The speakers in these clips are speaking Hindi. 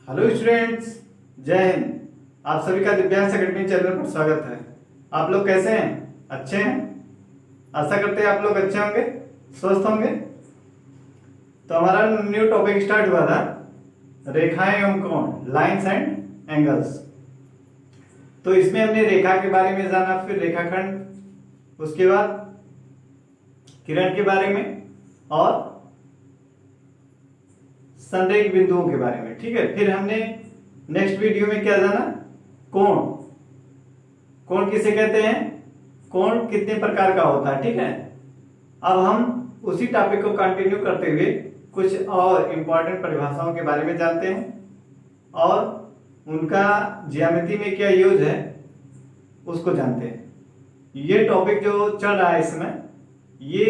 हेलो स्टूडेंट्स, जय हिंद। आप सभी का दिव्यांश एकेडमी चैनल पर स्वागत है। आप लोग कैसे हैं? अच्छे हैं? आशा करते हैं आप लोग अच्छे होंगे, स्वस्थ होंगे। तो हमारा न्यू टॉपिक स्टार्ट हुआ था, रेखाएं एवं कोण, लाइंस एंड एंगल्स। तो इसमें हमने रेखा के बारे में जाना, फिर रेखाखंड, उसके बाद किरण के बारे में और संरेख बिंदुओं के बारे में। ठीक है, फिर हमने नेक्स्ट वीडियो में क्या जाना, कोण। कोण किसे कहते हैं, कोण कितने प्रकार का होता है। ठीक है, अब हम उसी टॉपिक को कंटिन्यू करते हुए कुछ और इंपॉर्टेंट परिभाषाओं के बारे में जानते हैं और उनका ज्यामिति में क्या यूज है उसको जानते हैं। ये टॉपिक जो चल रहा है इस समय, ये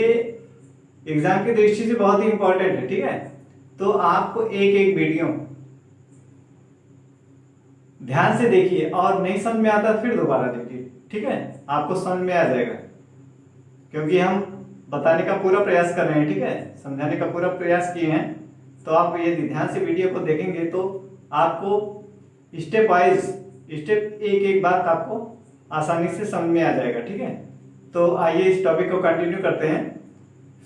एग्जाम की दृष्टि से बहुत ही इंपॉर्टेंट है। ठीक है, तो आपको एक एक वीडियो ध्यान से देखिए और नहीं समझ में आता फिर दोबारा देखिए। ठीक है, आपको समझ में आ जाएगा क्योंकि हम बताने का पूरा प्रयास कर रहे हैं। ठीक है, समझाने का पूरा प्रयास किए हैं। तो आप यदि ध्यान से वीडियो को देखेंगे तो आपको स्टेप वाइज, स्टेप एक एक बात आपको आसानी से समझ में आ जाएगा। ठीक है, तो आइए इस टॉपिक को कंटिन्यू करते हैं,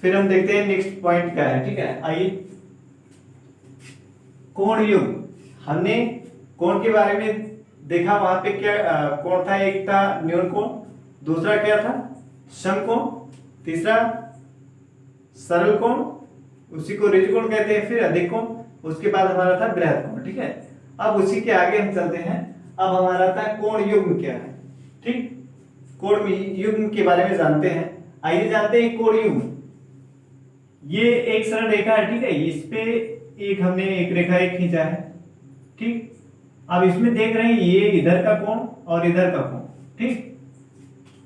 फिर हम देखते हैं नेक्स्ट पॉइंट क्या है। ठीक है, आइए कोण युग। हमने कोण के बारे में देखा, वहां पे क्या कोण था, एक था न्यून कोण, दूसरा क्या था समकोण, तीसरा सरल कोण, उसी को ऋज कोण कहते हैं, फिर अधिक कोण, उसके बाद हमारा था बृहद कोण। ठीक है, अब उसी के आगे हम चलते हैं। अब हमारा था कोण युग्म क्या है। ठीक, कोण युग्म के बारे में जानते हैं। आइए जानते हैं कोण युग्म। ये एक सरल रेखा है। ठीक है, इस पे एक हमने एक रेखा एक खींचा है। ठीक, अब इसमें देख रहे हैं ये इधर का कोण और इधर का कोण। ठीक,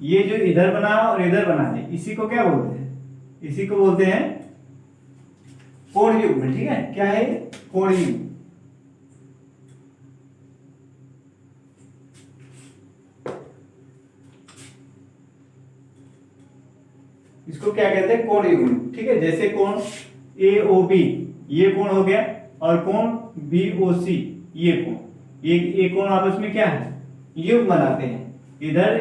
ये जो इधर बना और इधर बना है, इसी को क्या बोलते हैं, इसी को बोलते हैं कोण युग्म। ठीक है, क्या है कोण युग्म। इसको क्या कहते हैं, कोण युग्म। ठीक है, जैसे कोण AOB ये कोण हो गया और कोण BOC ये कोण, ये कोण आपस में क्या है, युग्म बनाते हैं। इधर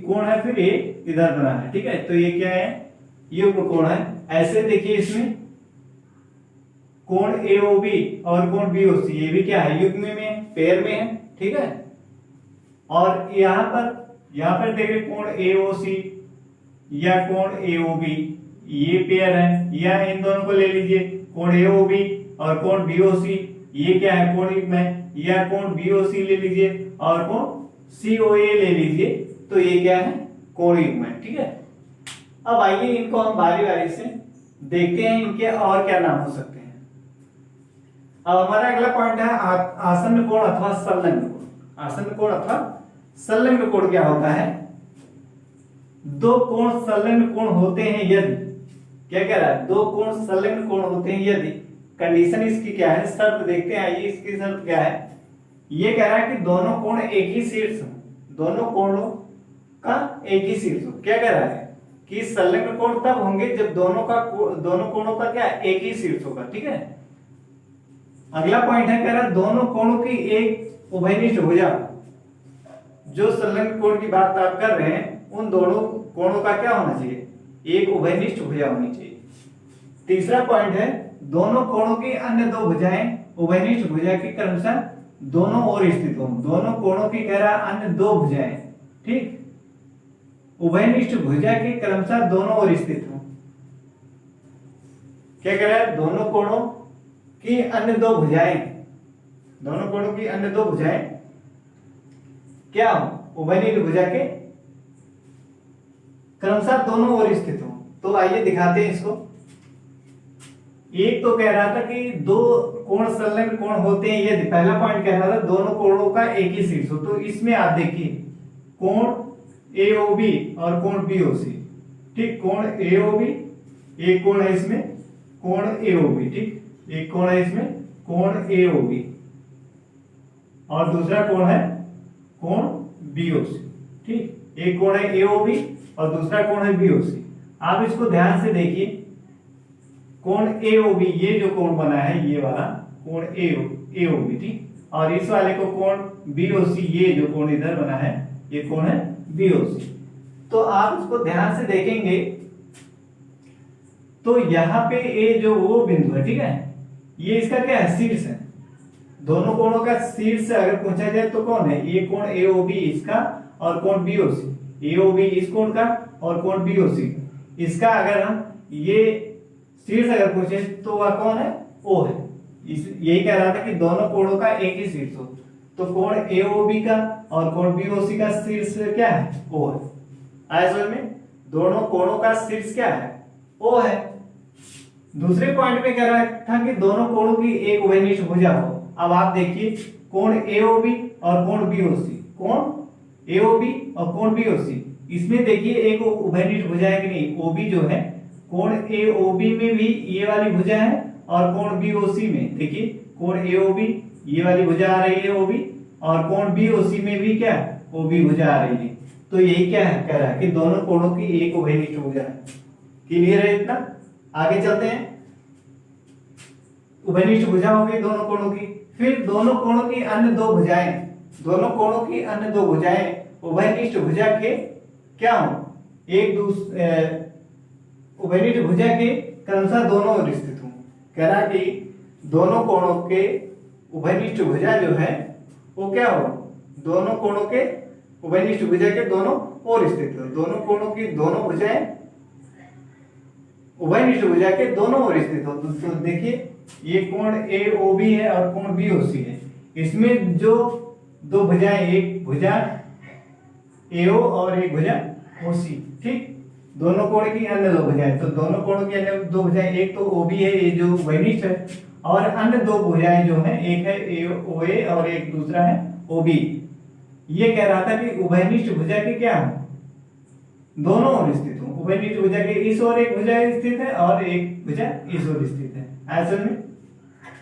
कोण है, फिर ये इधर बना है। ठीक है, तो ये क्या है, युग्म कोण है। ऐसे देखिए इसमें कोण AOB और कोण BOC ये भी क्या है, युग्म में, पेयर में है। ठीक है, और यहां पर देखिए कोण AOC या कोण AOB ये पेयर है, या इन दोनों को ले लीजिए, कोण AOB और कोण BOC ये क्या है, कोण युग्म है, या कोण BOC ले लीजिए और कोण COA ले लीजिए, तो ये क्या है, कोण युग्म है। ठीक है, अब आइए इनको हम बारी बारी से देखते हैं, इनके और क्या नाम हो सकते हैं। अब हमारा अगला पॉइंट है आसन्न कोण अथवा संलग्न कोण। आसन्न कोण अथवा संलग्न कोण क्या होता है, दो कोण संलग्न कोण होते हैं यदि, क्या कह रहा है, दो कोण संलग्न कोण होते हैं यदि, कंडीशन इसकी क्या है, शर्त देखते हैं। आइए इसकी शर्त क्या है, ये कह रहा है कि दोनों कोण एक ही शीर्ष हो, दोनों कोणों का एक ही शीर्ष हो। क्या कह रहा है कि संलग्न कोण तब होंगे जब दोनों कोणों का क्या एक ही शीर्ष होगा। ठीक है, अगला पॉइंट है, कह रहा है दोनों कोणों की एक उभयनिष्ठ भुजा। जो संलग्न कोण की बात आप कर रहे हैं उन दोनों कोणों का क्या होना चाहिए, एक उभयनिष्ठ भुजा होनी चाहिए। तीसरा पॉइंट है, दोनों कोणों की अन्य दो भुजाएं उभयनिष्ठ भुजा के क्रमशः दोनों ओर स्थित हो। दोनों कोणों की कह रहा अन्य दो भुजाएं, ठीक, उभयनिष्ठ भुजा के क्रमशः दोनों ओर स्थित हो। क्या कह रहा है, दोनों कोणों की अन्य दो भुजाएं, दोनों कोणों की अन्य दो भुजाएं क्या हो, उभयनिष्ठ भुजा के क्रमशः दोनों ओर स्थित हो। तो आइए दिखाते हैं इसको। एक तो कह रहा था कि दो कोण संलग्न कोण होते हैं यदि, पहला पॉइंट कह रहा था दोनों कोणों का एक ही शीर्ष हो। तो इसमें आप देखिए कोण AOB और कोण BOC। ठीक, कोण AOB, एक कोण है इसमें कोण AOB। ठीक, एक कोण है इसमें कोण AOB और दूसरा कोण है कोण BOC। ठीक, एक कोण है AOB और दूसरा कोण है BOC। आप इसको ध्यान से देखिए, कोण AOB ये जो कोण बना है, ये वाला कोण AOB, ठीक, और इस वाले को कोण बीओसी, ये जो कोण इधर बना है ये कोण है बीओसी। तो आप इसको ध्यान से देखेंगे तो यहाँ पे ये जो वो बिंदु है, ठीक है, ये इसका क्या है, शीर्ष है। दोनों कोणों का शीर्ष अगर पूछा जाए तो कौन है, ये कोण एओबी इसका और कोण बीओसी, एओबी इस कोण का और कोण बीओसी इसका। अगर हम ये शीर्ष अगर पूछे तो वह कौन है, ओ है। यही कह रहा था कि दोनों कोणों का एक ही शीर्ष हो, तो कोण एओबी का और कोण बीओसी का शीर्ष क्या है, ओ है। आया समझ में, दोनों कोणों का शीर्ष क्या है, ओ है। दूसरे पॉइंट में कह रहा था कि दोनों कोणों की एक उभयनिष्ठ भुजा हो। अब आप देखिए कोण एओबी और कोण बीओसी, कोण एओबी और कोण बीओसी, इसमें देखिए एक उभयनिष्ठ भुजा है कि नहीं, ओबी जो है कोण एओबी में भी ये वाली भुजा है और कोण बीओसी में देखिए कोण एओबी ये वाली भुजा आ रही है ओबी, और कोण बीओसी में भी क्या ओबी भुजा आ रही है। तो यही क्या है, कह रहा है कि दोनों कोणों की एक उभयनिष्ठ भुजा है। क्लियर है इतना? आगे चलते हैं। उभयनिष्ठ भुजा हो गई दोनों कोणों की। फिर दोनों कोणों की अन्य दो भुजाएं, दोनों कोणों की अन्य दो भुजाएं उभयनिष्ठ भुजा के क्या हो, एक दूसरे उभयनिष्ठ भुजा के क्रमशः दोनों ओर स्थित हो। कह रहा कि दोनों कोणों के उभयनिष्ठ भुजा जो है वो क्या हो, दोनों कोणों के उभयनिष्ठ भुजा के दोनों ओर स्थित हो। दोनों कोणों की दोनों भुजाएं उभयनिष्ठ भुजा के दोनों ओर स्थित हो। तो देखिए ये कोण एओबी है और कोण बीओसी है। इसमें जो दो भुजाएं, एक भुजा एओ और एक भुजा ओसी, ठीक, दोनों कोण की अन्य दो भुजाएं। तो दोनों कोणों की अन्य दो भुजाएं, एक तो ओबी है ये जो उभयनिष्ठ है, और अन्य दो भुजाएं जो हैं, एक है ओए और एक दूसरा है ओबी। ये कह रहा था कि उभयनिष्ठ भुजा के क्या हो, दोनों ओर स्थित हो। उभयनिष्ठ भुजा के इस ओर एक भुजा स्थित है और एक भुजा इस ओर स्थित है। ऐसे में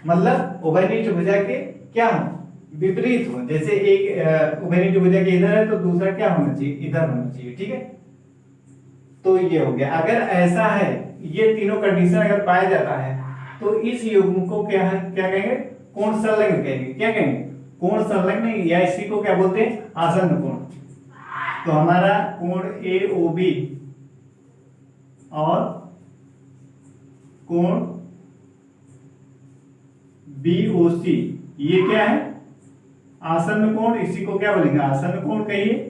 मतलब उभयनिष्ठ भुजा के क्या हो, विपरीत हो। जैसे एक उभयनिष्ठ भुजा के इधर है तो दूसरा क्या होना चाहिए, इधर होना चाहिए, ठीक है। तो ये हो गया। अगर ऐसा है, ये तीनों कंडीशन अगर पाया जाता है तो इस युग्म को क्या है, क्या कहेंगे, कोण संलग्न कहेंगे। क्या कहेंगे, कोण संलग्न, या इसी को क्या बोलते हैं, आसन्न कोण। तो हमारा कोण एओबी और कोण बीओसी ये क्या है, आसन्न कोण। इसी को क्या बोलेंगे, आसन्न कोण कहिए,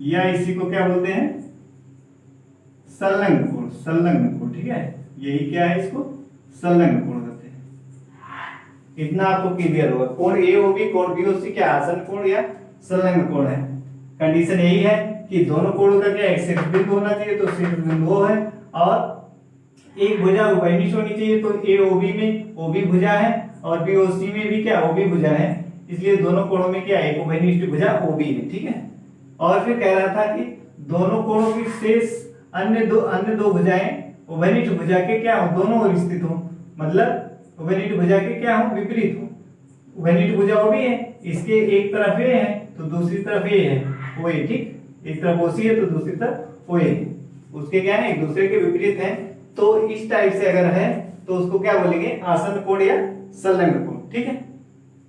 या इसी को क्या बोलते हैं, संलग्न कोण, संलग्न कोण, ठीक है। यही क्या है, इसको संलग्न कोण कहते हैं। इतना आपको क्लियर होगा। कोण एओबी कोण बीओसी क्या आसन्न कोण या संलग्न कोण है। कंडीशन यही है कि दोनों कोणों का क्या एक शीर्ष बिंदु होना चाहिए, तो शीर्ष बिंदु वो है, और एक भुजा उभयनिष्ठ होनी चाहिए। तो एओबी में ओबी भुजा है और बीओसी में भी क्या ओबी भुजा है, इसलिए दोनों कोणों में क्या एक उभयनिष्ठ भुजा ओबी है, ठीक है। और फिर कह रहा था कि दोनों कोणों की शेष अन्य दो भुजाएं उभयनिष्ठ भुजा के क्या हो, दोनों ओर स्थित हो। मतलब उभयनिष्ठ भुजा के क्या हो, विपरीत हो। उभयनिष्ठ भुजा ओबी है, इसके एक तरफ ये है तो दूसरी तरफ ये है, वो ये, ठीक। एक तरफ ओसी है तो दूसरी तरफ वो ये, उसके क्या है, एक दूसरे के विपरीत है। तो इस टाइप से अगर है तो उसको क्या बोलेंगे, आसन्न कोण या संलग्न कोण, ठीक है।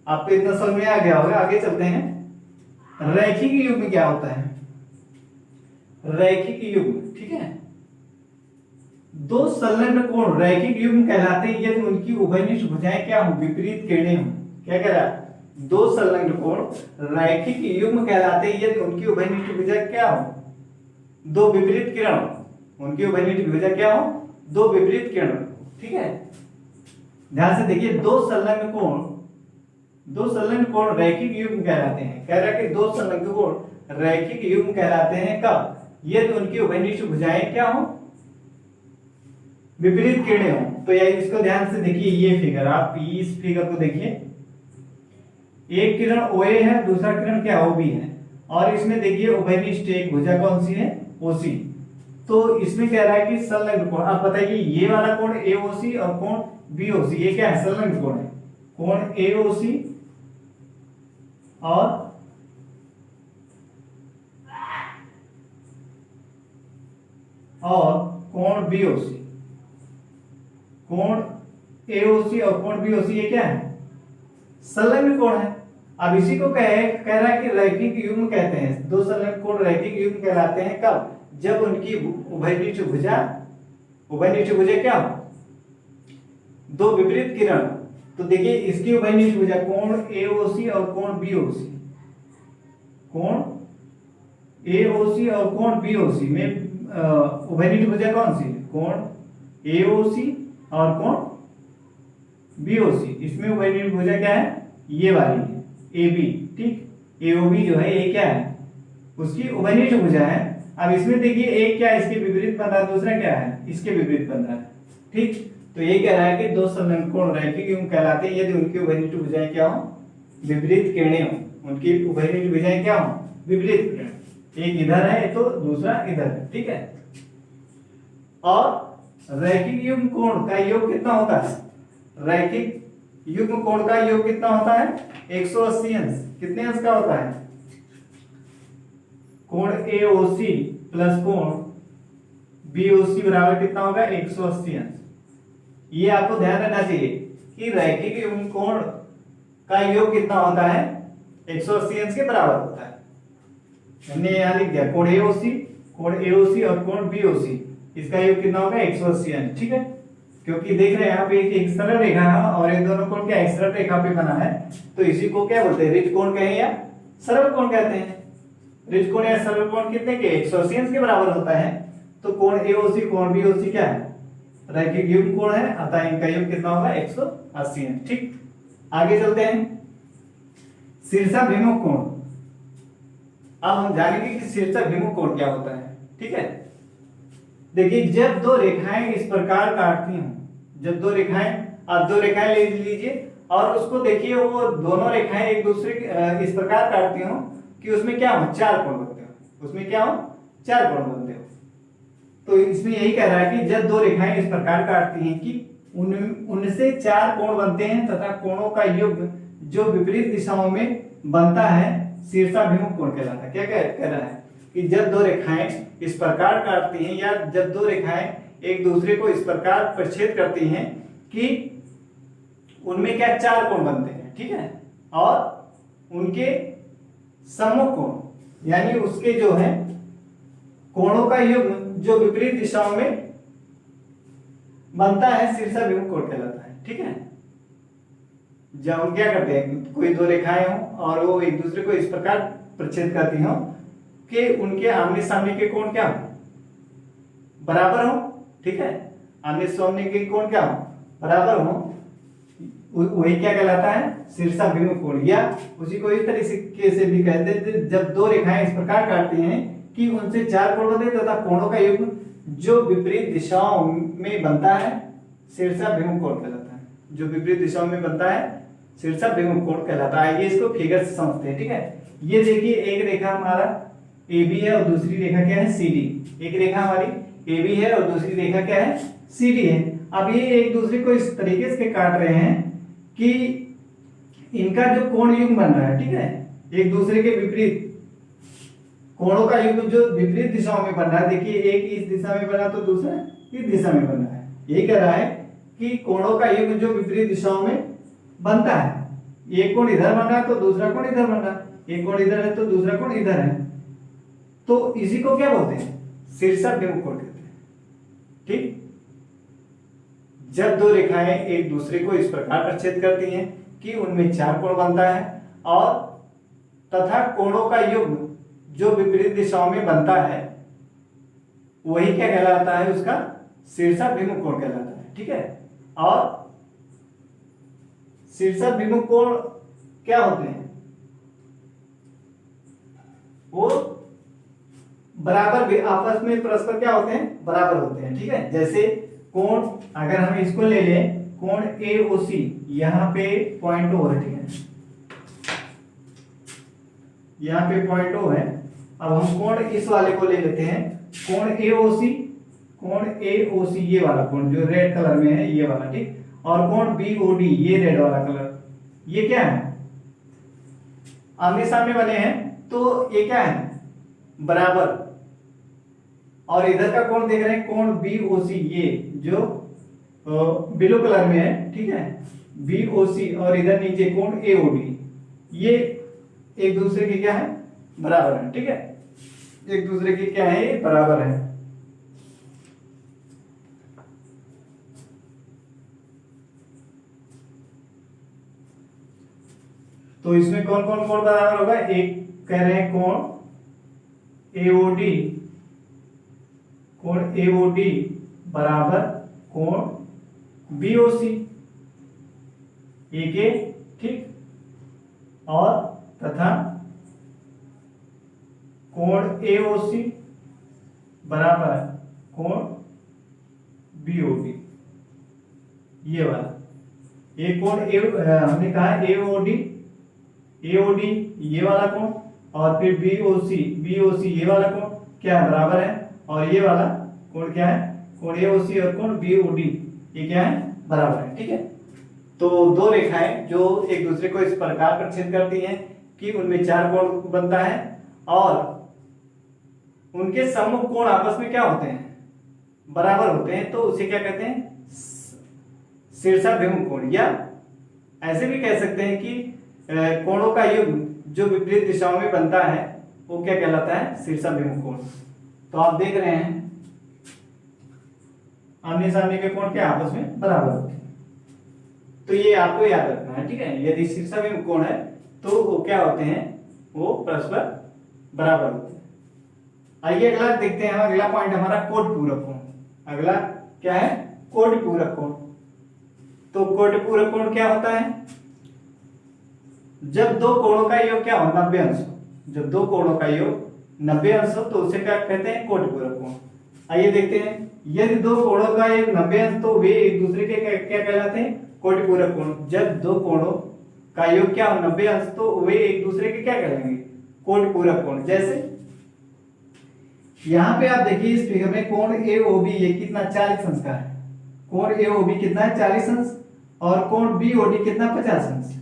आपको इतना समझ में आ गया होगा। आगे चलते हैं। रैखिक युग्म क्या होता है, रैखिक युग्म, ठीक है। दो संलग्न कोण रैखिक युग्म कहलाते हैं यदि उनकी उभयनिष्ठ भुजाएं क्या हो, विपरीत किरणें हो। क्या कह रहा है, दो संलग्न कोण रैखिक युग्म कहलाते हैं यदि उनकी उभयनिष्ठ भुजा क्या हो, दो विपरीत किरण हो। उनकी उभयनिष्ठ भुजा क्या हो, दो विपरीत किरण, ठीक है। ध्यान से देखिए, दो संलग्न कोण रैखिक युग्म कहलाते हैं। कह रहा है कि दो संलग्न कोण रैखिक युग्म कहलाते हैं कब, यदि उनकी उभयनिष्ठ भुजाएं क्या हो, विपरीत किरणें हो। तो यही इसको ध्यान से देखिए, ये फिगर, आप इस फिगर को देखिए, एक किरण ओए है, दूसरा किरण क्या ओबी है, और इसमें देखिए उभयनिष्ठ एक भुजा कौन सी है, ओसी। तो इसमें कह रहा है कि संलग्न कोण। आप बताइए ये वाला कोण एओसी और कोण बीओसी ये क्या है, संलग्न कोण है। कोण एओसी और कोण बीओसी, कोण एओसी और कोण बीओसी ये क्या है, संलग्न कोण है। अब इसी को कह रहा है कि रैखिक युग्म कहते हैं। दो संलग्न कोण रैखिक युग्म कहलाते हैं कब? जब उनकी उभयनिष्ठ भुजा क्या हो? दो विपरीत किरण। तो देखिए इसकी उभयनिष्ठ भुजा कोण AOC और कोण BOC, कोण AOC और कोण BOC में उभयनिष्ठ भुजा कौन सी है? कोण AOC और कोण BOC। इसमें उभयनिष्ठ भुजा क्या है? ये वाली है AB, ठीक। AOB जो है ये क्या है? उसकी उभयनिष्ठ भुजा है। अब इसमें देखिए एक क्या इसके विपरीत बन रहा है, दूसरा क्या है इसके विपरीत बन रहा है, ठीक। तो ये कह रहा है कि दो संलग्न कोण रैखिक युग्म कहलाते हैं यदि उनकी उभयनिष्ठ भुजाएं क्या हो? विपरीत किरणें हो। उनकी उभयनिष्ठ भुजाएं क्या हो? विपरीत किरण। एक इधर है तो दूसरा इधर है, ठीक है। और रैखिक युग्म कोण का योग कितना होता है? रैखिक युग्म कोण का योग कितना होता है? 180 अंश। कितने अंश का होता है? कोण AOC प्लस कोण BOC बराबर कितना होगा? 180 अंश। ये आपको ध्यान रखना चाहिए कि रैखिक युग्म कोण का योग कितना होता है? 180 अंश के बराबर होता है। हमने यहां लिख दिया कोण AOC और कोण BOC, इसका योग कितना होगा? 180 अंश, ठीक है। क्योंकि देख रहे हैं यहाँ पे एक सरल रेखा है और ये दोनों कोण क्या एक सरल रेखा पे बना है, तो इसी को क्या बोलते हैं? ऋज कोण कहें या सरल कोण कहते हैं। ऋज कोण या सरल कोण कितने के? 180 अंश के बराबर होता है। तो कोण AOC कोण BOC क्या है? रैखिक युग्म कोण है, अतः इनका योग कितना होगा? 180 अंश, ठीक। आगे चलते हैं। शीर्षाभिमुख कोण। अब हम जानेंगे कि शीर्षाभिमुख कोण क्या होता है, ठीक है। देखिए जब दो रेखाएं इस प्रकार काटती हूं, जब दो रेखाएं, आप दो रेखाएं ले लीजिए और उसको देखिए वो दोनों रेखाएं एक दूसरे इस प्रकार काटती हूं कि उसमें क्या हो? चार कोण बनते हो। उसमें क्या हो? चार कोण बनते हो। तो इसमें यही कह रहा है कि जब दो रेखाएं इस प्रकार काटती हैं कि उनसे चार कोण बनते हैं तथा कोणों का योग जो विपरीत दिशाओं में बनता है शीर्षाभिमुख कोण कहलाता है। क्या कह रहा है कि जब दो रेखाएं इस प्रकार काटती हैं या जब दो रेखाएं एक दूसरे को इस प्रकार प्रच्छेद करती हैं कि उनमें क्या चार कोण बनते हैं, ठीक है। और उनके सम्मुख कोण यानी उसके जो है कोणों का युग्म जो विपरीत दिशाओं में बनता है शीर्षाभिमुख कोण कहलाता है, ठीक है। जब हम क्या करते हैं, कोई दो रेखाएं हो और वो एक दूसरे को इस प्रकार प्रच्छेद करती हो कि उनके आमने सामने के कोण क्या हो? बराबर हो, ठीक है। आमने सामने के कोण क्या हो? बराबर हो। वही क्या कहलाता है? शीर्षाभिमुख कोण। या उसी को इस तरीके से भी कहते हैं जब दो रेखाएं इस प्रकार काटती हैं कि उनसे चार कोण बनते तथा कोणों का युग्म जो विपरीत दिशाओं में बनता है शीर्षाभिमुख कोण कहलाता है। जो विपरीत दिशाओं में बनता है शीर्षाभिमुख कोण कहलाता है। ये इसको फिगर से समझते हैं, ठीक है। ये देखिए एक रेखा हमारा AB है और दूसरी रेखा क्या है? CD। एक रेखा हमारी AB है और दूसरी रेखा क्या है? CD है। अब ये एक दूसरे को इस तरीके से काट रहे हैं कि इनका जो कोण युग्म बन रहा है, ठीक है, एक दूसरे के विपरीत कोणों का युग्म जो विपरीत दिशाओं में बन रहा है। देखिए एक इस दिशा में बना तो दूसरा इस दिशा में बन रहा है। यही कह रहा है कि कोणों का युग्म जो विपरीत दिशाओं में बनता है, एक कोण इधर बन रहा है तो दूसरा कोण इधर बन रहा है, एक कोण इधर है तो दूसरा कोण इधर है, तो इसी को क्या बोलते हैं? शीर्षाभिमुख कोण कहते हैं, ठीक। जब दो रेखाएं एक दूसरे को इस प्रकार प्रच्छेद करती हैं कि उनमें चार कोण बनता है और तथा कोणों का युग्म जो विपरीत दिशाओं में बनता है वही क्या कहलाता है? उसका शीर्षाभिमुख कोण कहलाता है, ठीक है। और शीर्षाभिमुख कोण क्या होते हैं? वो बराबर आपस में परस्पर क्या होते हैं? बराबर होते हैं, ठीक है। जैसे कोण अगर हम इसको ले लें, कोण AOC यहाँ पे पॉइंट O है, ठीक है, यहाँ पे पॉइंट O है। अब हम कोण इस वाले को ले लेते हैं, कोण AOC ये वाला कोण जो रेड कलर में है ये वाला, ठीक। और कोण BOD ये रेड वाला कलर, ये क्या है? आमने सामने बने हैं तो ये क्या है? बराबर। और इधर का कोण देख रहे हैं कोण BOC ये जो ब्लू कलर में है, ठीक है, BOC और इधर नीचे कोण AOD, ये एक दूसरे के क्या है, बराबर है। ठीक है, एक दूसरे के क्या है, ये बराबर है। तो इसमें कौन कौन कोण बराबर होगा, एक कह रहे हैं कोण AOD, कोण AOD बराबर कोण BOC, एक है, ठीक, और तथा कोण AOC बराबर कोण BOD, ये वाला। एक कोण हमने कहा AOD ये वाला कोण, और फिर BOC ये वाला कोण क्या है, बराबर है। और ये वाला कोण क्या है, कोण AOC और कोण BOD ये क्या है, बराबर है। ठीक है, तो दो रेखाएं जो एक दूसरे को इस प्रकार पर छेद करती हैं कि उनमें चार कोण बनता है और उनके सम्मुख कोण आपस में क्या होते हैं, बराबर होते हैं, तो उसे क्या कहते हैं, शीर्षाभिमुख कोण, या ऐसे भी कह सकते हैं कि कोणों का युग्म जो विपरीत दिशाओं में बनता है वो क्या कहलाता है, शीर्षाभिमुख कोण। तो आप देख रहे हैं आमने सामने के कोण क्या आपस में बराबर होते हैं, तो ये आपको याद रखना है। ठीक है, यदि शीर्षाभिमुख कोण है तो वो क्या होते हैं, वो परस्पर बराबर होते हैं। आइए अगला देखते हैं, अगला पॉइंट हमारा कोटि पूरक कोण। अगला क्या है, कोटि पूरक कोण। तो कोटि पूरक कोण क्या होता है, जब दो कोणों का योग क्या हो, 90 अंश हो। जब दो कोणों का योग 90 अंश हो तो उसे क्या कहते हैं, कोटि पूरक कोण। आइए देखते हैं, यदि दो कोणों का योग 90 अंश तो वे एक दूसरे के क्या कहलाते हैं, कोटि पूरक कोण। जब दो कोणों का योग क्या हो 90 अंश तो वे एक दूसरे के क्या कहलाएंगे, कोटि पूरक कोण। जैसे यहां पे आप देखिए इस फिगर में कोण AOB ये कितना 40 अंश का है, कोण AOB कितना है 40 अंश, और कोण BOD कितना 50 अंश।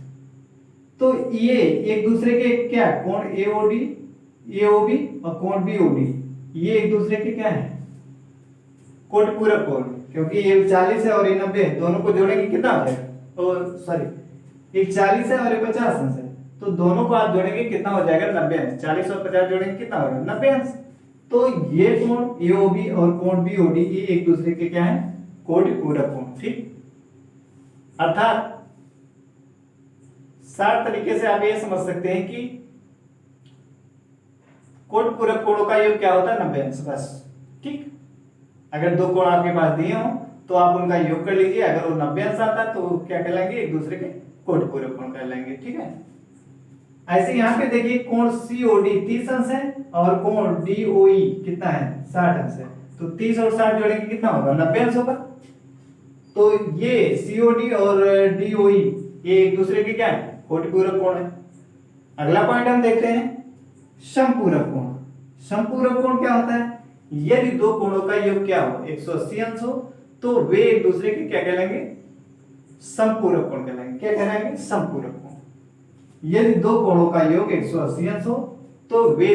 तो ये एक दूसरे के क्या, कोण AOB और कोण BOD ये एक दूसरे के क्या है, कोटि पूरक कोण। क्योंकि ये 40 है और ये 90 है, दोनों को जोड़ेंगे कितना हो जाएगा, और सॉरी एक 40 है और ये 50 अंश है, तो दोनों को आप जोड़ेंगे कितना हो जाएगा, 90 अंश। 40 और 50 जोड़ेंगे कितना होगा, 90 अंश। तो ये कोण AOB और कोण BOD ये एक दूसरे के क्या है, कोटि पूरक कोण। ठीक, अर्थात सार तरीके से आप ये समझ सकते हैं कि कोटि पूरक कोणों का योग क्या होता है, 90 अंश, बस। ठीक, अगर दो कोण आपके पास दिए हो तो आप उनका योग कर लीजिए, अगर वो 90 अंश आता है तो क्या कहलाएंगे, एक दूसरे के कोटि पूरक कोण कहलाएंगे। ठीक है, ऐसे यहाँ पे देखिए कोण COD 30 अंश है और कोण DOE कितना है, 60 अंश है, तो 30 और 60 जोड़ेंगे कितना होगा, 90 अंश होगा। तो ये COD और DOE ये एक दूसरे के क्या है, कोटि पूरक कोण है। अगला पॉइंट हम देखते हैं समपूरक कोण। समपूरक कोण क्या होता है, यदि दो कोणों का योग क्या हो 180 अंश हो तो वे एक दूसरे के क्या कहलाएंगे, समपूरक कोण कहलाएंगे। क्या कहलाएंगे, समपूरक कोण। यदि दो कोणों का योग 180 अंश हो तो वे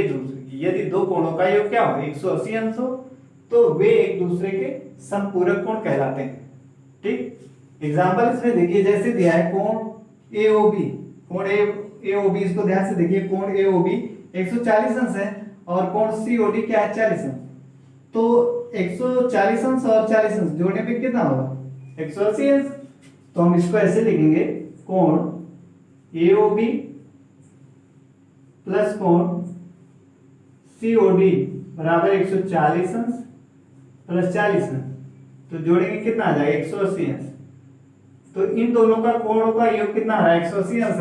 यदि दो कोणों का योग क्या हो 180 अंश हो तो वे एक दूसरे के समपूरक कोण कहलाते हैं। ठीक, एग्जांपल इसमें देखिए, जैसे दिया है कोण AOB, कोण AOB इसको ध्यान से देखिए, कोण AOB 140 अंश है और कोण COD क्या है, 40 अंश। तो 140 अंश और 40 अंश जोड़ने पे कितना होगा, 180 अंश। तो हम इसको ऐसे लिखेंगे, कोण AOB प्लस कोण COD बराबर 140 अंश प्लस 40 अंश, तो जोड़ेंगे कितना आ जाएगा, 180 अंश। तो इन दोनों का कोणों का योग कितना आ रहा है, 180 अंश।